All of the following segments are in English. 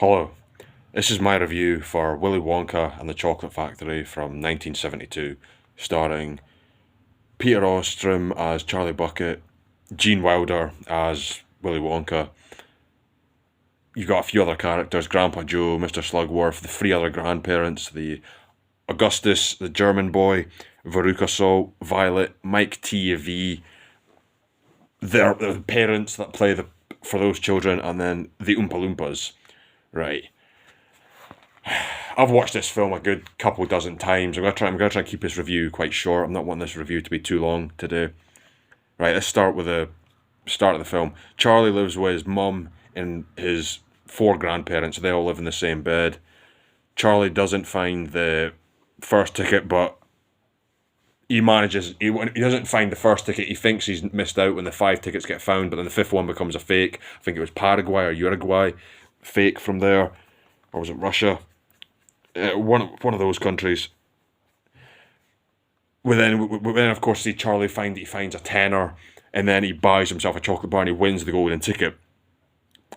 Hello, this is my review for Willy Wonka and the Chocolate Factory from 1972, starring Peter Ostrom as Charlie Bucket, Gene Wilder as Willy Wonka. You've got a few other characters, Grandpa Joe, Mr. Slugworth, the three other grandparents, the Augustus, the German boy, Veruca Salt, Violet, Mike T. V, the parents that play for those children, and then the Oompa Loompas. Right. I've watched this film a good couple dozen times. I'm gonna try and keep this review quite short. I'm not wanting this review to be too long today. Right, let's start with the start of the film. Charlie lives with his mum and his four grandparents. They all live in the same bed. Charlie doesn't find the first ticket, but he doesn't find the first ticket. He thinks he's missed out when the five tickets get found, but then the fifth one becomes a fake. I think it was Paraguay or Uruguay, fake from there, or was it Russia? One of those countries. We then of course see Charlie he finds a tenner, and then he buys himself a chocolate bar and he wins the golden ticket.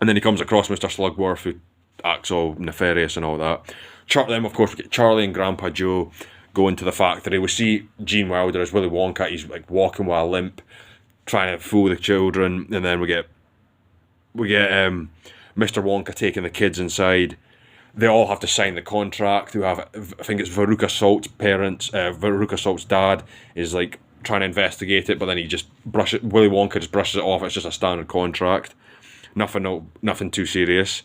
And then he comes across Mr. Slugworth, who acts all nefarious and all that. Then of course we get Charlie and Grandpa Joe go into the factory. We see Gene Wilder as Willy Wonka. He's like walking with a limp, trying to fool the children, and then we get Mr. Wonka taking the kids inside. They all have to sign the contract. I think it's Veruca Salt's parents. Veruca Salt's dad is like trying to investigate it, but then Willy Wonka just brushes it off. It's just a standard contract, nothing too serious.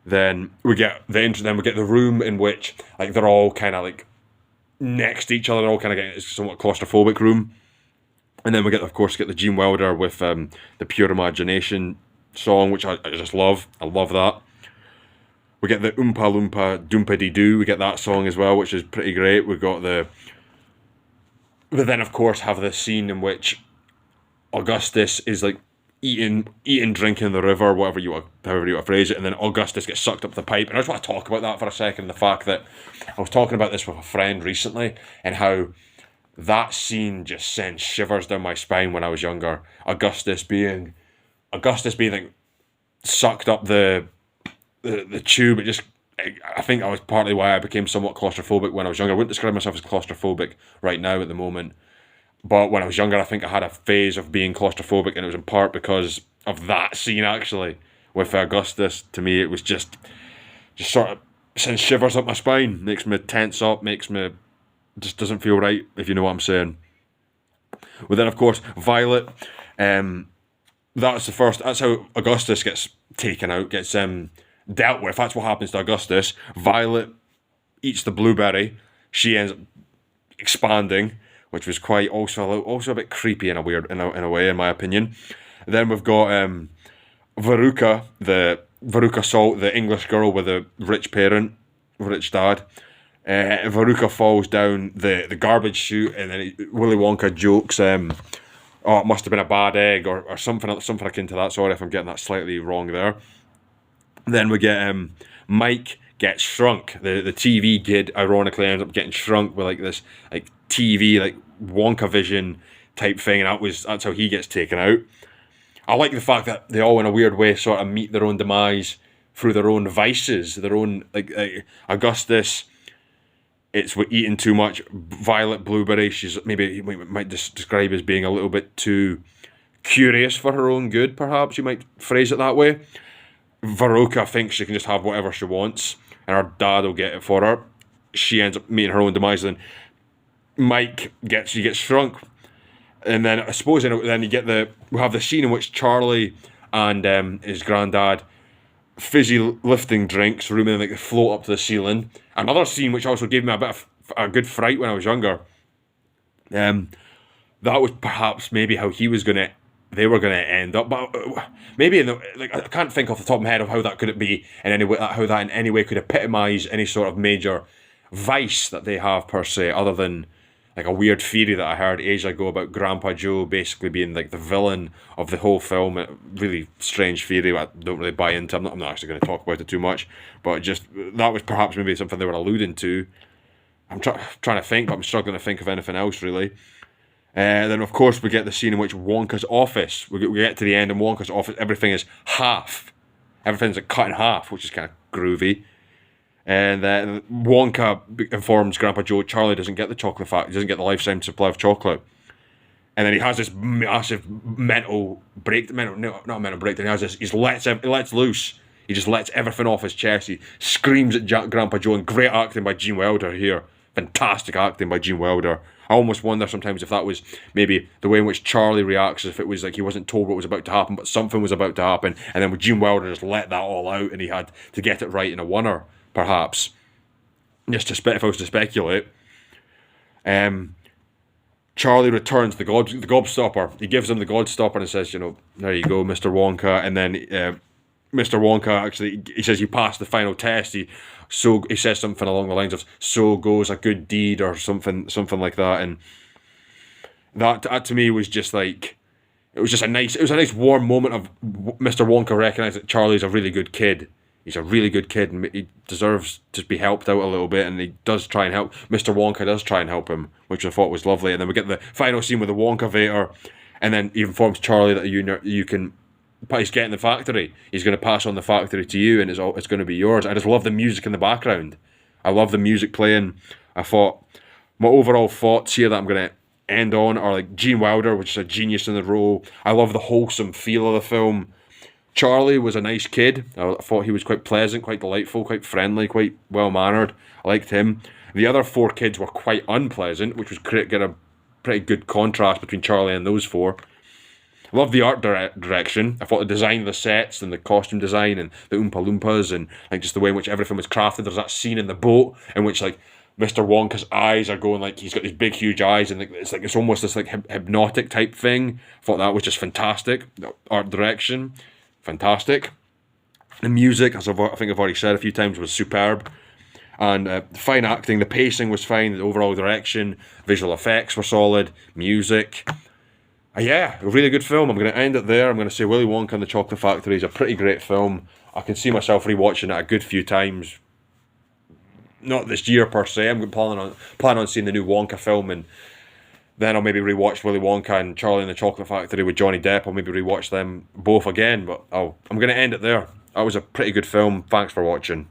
Then we get the room in which like they're all kind of like next to each other. They're all kind of getting, it's a somewhat claustrophobic room. And then we get the Gene Wilder with the Pure Imagination song, which I just love. I love that. We get the Oompa Loompa Doompity Doo. We get that song as well, which is pretty great. We then of course have the scene in which Augustus is like eating, drinking in the river, however you want to phrase it, and then Augustus gets sucked up the pipe. And I just want to talk about that for a second. The fact that I was talking about this with a friend recently, and how that scene just sends shivers down my spine when I was younger. Augustus being like sucked up the tube. I think that was partly why I became somewhat claustrophobic when I was younger. I wouldn't describe myself as claustrophobic right now at the moment, but when I was younger, I think I had a phase of being claustrophobic, and it was in part because of that scene actually with Augustus. To me, it was just sort of sends shivers up my spine, makes me tense up, just doesn't feel right, if you know what I'm saying. Well, then of course Violet, that's how Augustus gets taken out, gets dealt with. That's what happens to Augustus. Violet eats the blueberry. She ends up expanding, which was quite also a bit creepy in a way, in my opinion. Then we've got Veruca Salt, the English girl with a rich dad. Veruca falls down the garbage chute, and then Willy Wonka jokes, "Oh, it must have been a bad egg," or something akin to that. Sorry if I'm getting that slightly wrong there. Then we get Mike gets shrunk. The TV kid ironically ends up getting shrunk with like this like TV like Wonka vision type thing, and that's how he gets taken out. I like the fact that they all in a weird way sort of meet their own demise through their own vices, their own like Augustus. It's with eating too much. Violet Blueberry, she's maybe you might describe as being a little bit too curious for her own good, perhaps you might phrase it that way. Veruca thinks she can just have whatever she wants, and her dad will get it for her. She ends up meeting her own demise. Then Mike gets shrunk, and then I suppose then we have the scene in which Charlie and his granddad fizzy lifting drinks, rooming like they float up to the ceiling. Another scene which also gave me a bit of a good fright when I was younger. That was perhaps maybe how they were gonna end up, but maybe I can't think off the top of my head of how that could be in any way, how that in any way could epitomise any sort of major vice that they have per se, other than like a weird theory that I heard ages ago about Grandpa Joe basically being like the villain of the whole film. A really strange theory I don't really buy into. I'm not actually going to talk about it too much, but just that was perhaps maybe something they were alluding to. I'm trying to think, but I'm struggling to think of anything else really. Then of course we get the scene in which Wonka's office. We get to the end in Wonka's office. Everything is half. Everything's like cut in half, which is kind of groovy. And then Wonka informs Grandpa Joe Charlie doesn't get the chocolate factory, doesn't get the lifetime supply of chocolate. And then he has this massive mental breakdown. Not mental breakdown. He has this. He lets loose. He just lets everything off his chest. He screams at Grandpa Joe, and great acting by Gene Wilder here. Fantastic acting by Gene Wilder. I almost wonder sometimes if that was maybe the way in which Charlie reacts, if it was like he wasn't told what was about to happen, but something was about to happen, and then with Gene Wilder just let that all out, and he had to get it right in a oneer, perhaps. Just if I was to speculate. Charlie returns the gobstopper. He gives him the gobstopper and says, there you go, Mr. Wonka. And then Mr. Wonka actually, he says, you passed the final test. He says something along the lines of, so goes a good deed, or something like that. And that to me was just like, it was a nice warm moment of Mr. Wonka recognising that Charlie's a really good kid. He's a really good kid, and he deserves to be helped out a little bit, and he does try and help. Mr. Wonka does try and help him, which I thought was lovely. And then we get the final scene with the Wonkavator, and then he informs Charlie that you can. He's getting the factory. He's going to pass on the factory to you, and it's going to be yours. I just love the music in the background. I love the music playing. I thought my overall thoughts here that I'm going to end on are like Gene Wilder, which is a genius in the role. I love the wholesome feel of the film. Charlie was a nice kid. I thought he was quite pleasant, quite delightful, quite friendly, quite well-mannered. I liked him. The other 4 kids were quite unpleasant, which was get a pretty good contrast between Charlie and those 4. I love the art direction. I thought the design of the sets and the costume design and the Oompa Loompas and like just the way in which everything was crafted. There's that scene in the boat in which like Mr. Wonka's eyes are going like he's got these big huge eyes, and it's almost this like hypnotic type thing. I thought that was just fantastic. The art direction. Fantastic. The music, as I think I've already said a few times, was superb. And fine acting. The pacing was fine. The overall direction, visual effects were solid. Music. A really good film. I'm going to end it there. I'm going to say Willy Wonka and the Chocolate Factory is a pretty great film. I can see myself rewatching it a good few times. Not this year per se. I'm planning on seeing the new Wonka film, and then I'll maybe rewatch Willy Wonka and Charlie and the Chocolate Factory with Johnny Depp. I'll maybe rewatch them both again, but I'm going to end it there. That was a pretty good film. Thanks for watching.